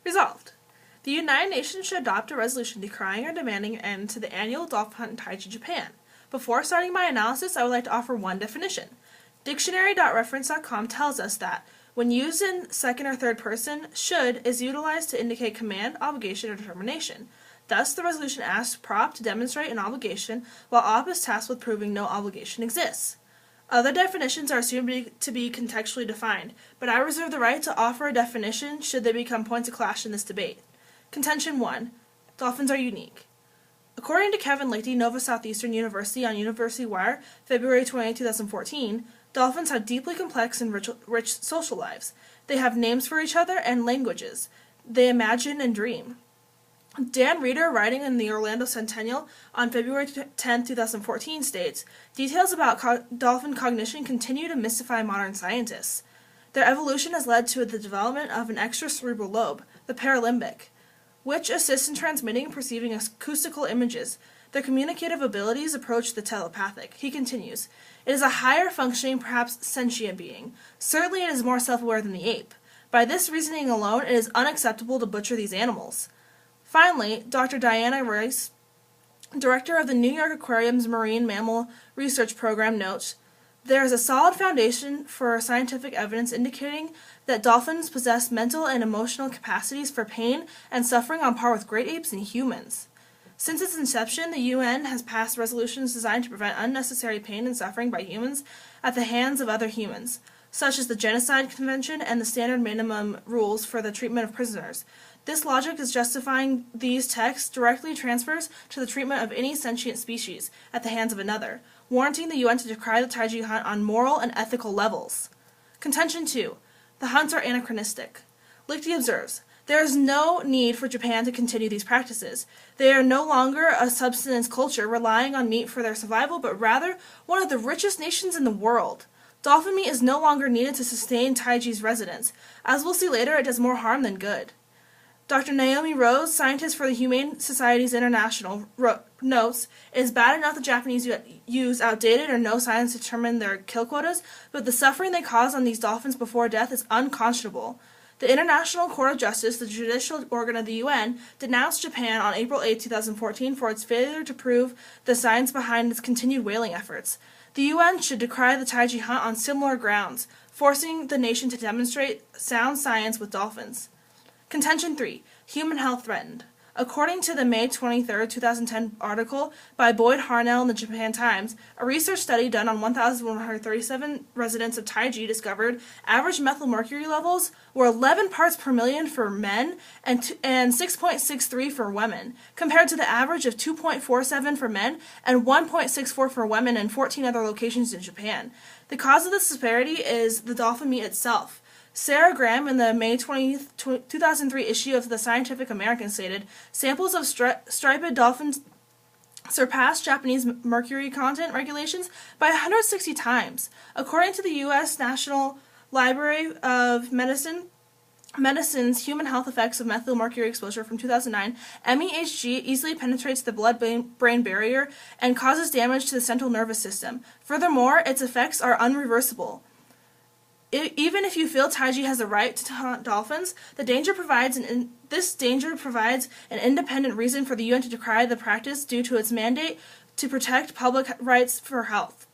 Resolved. The United Nations should adopt a resolution decrying or demanding an end to the annual dolphin hunt in Taiji, Japan. Before starting my analysis, I would like to offer one definition. Dictionary.reference.com tells us that, when used in second or third person, should is utilized to indicate command, obligation, or determination. Thus, the resolution asks prop to demonstrate an obligation, while op is tasked with proving no obligation exists. Other definitions are assumed to be contextually defined, but I reserve the right to offer a definition should they become points of clash in this debate. Contention 1. Dolphins are unique. According to Kevin Lichty, Nova Southeastern University on University Wire, February 28, 2014, dolphins have deeply complex and rich social lives. They have names for each other and languages. They imagine and dream. Dan Reeder, writing in the Orlando Centennial on February 10, 2014, states, details about dolphin cognition continue to mystify modern scientists. Their evolution has led to the development of an extracerebral lobe, the paralimbic, which assists in transmitting and perceiving acoustical images. Their communicative abilities approach the telepathic. He continues, it is a higher functioning, perhaps sentient being. Certainly it is more self-aware than the ape. By this reasoning alone, it is unacceptable to butcher these animals. Finally, Dr. Diana Rice, director of the New York Aquarium's Marine Mammal Research Program, notes, there is a solid foundation for scientific evidence indicating that dolphins possess mental and emotional capacities for pain and suffering on par with great apes and humans. Since its inception, the UN has passed resolutions designed to prevent unnecessary pain and suffering by humans at the hands of other humans, such as the Genocide Convention and the Standard Minimum Rules for the Treatment of Prisoners. This logic is justifying these texts directly transfers to the treatment of any sentient species at the hands of another, warranting the UN to decry the Taiji hunt on moral and ethical levels. Contention 2. The hunts are anachronistic. Lichty observes, there is no need for Japan to continue these practices. They are no longer a subsistence culture relying on meat for their survival, but rather one of the richest nations in the world. Dolphin meat is no longer needed to sustain Taiji's residents. As we'll see later, it does more harm than good. Dr. Naomi Rose, scientist for the Humane Societies International, notes, it is bad enough the Japanese use outdated or no science to determine their kill quotas, but the suffering they cause on these dolphins before death is unconscionable. The International Court of Justice, the judicial organ of the UN, denounced Japan on April 8, 2014 for its failure to prove the science behind its continued whaling efforts. The UN should decry the Taiji hunt on similar grounds, forcing the nation to demonstrate sound science with dolphins. Contention 3. Human health threatened. According to the May 23, 2010 article by Boyd Harnell in the Japan Times, a research study done on 1,137 residents of Taiji discovered average methylmercury levels were 11 parts per million for men and 6.63 for women, compared to the average of 2.47 for men and 1.64 for women in 14 other locations in Japan. The cause of this disparity is the dolphin meat itself. Sarah Graham, in the May 20, 2003 issue of the Scientific American, stated, samples of striped dolphins surpassed Japanese mercury content regulations by 160 times. According to the U.S. National Library of Medicine's Human Health Effects of Methylmercury Exposure from 2009, MEHG easily penetrates the blood-brain barrier and causes damage to the central nervous system. Furthermore, its effects are unreversible. Even if you feel Taiji has the right to hunt dolphins, this danger provides an independent reason for the UN to decry the practice due to its mandate to protect public rights for health.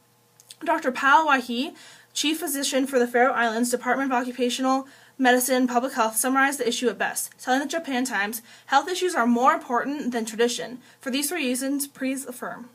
Dr. Pal Wahi, chief physician for the Faroe Islands Department of Occupational Medicine and Public Health, summarized the issue at best, telling the Japan Times, health issues are more important than tradition. For these reasons, please affirm.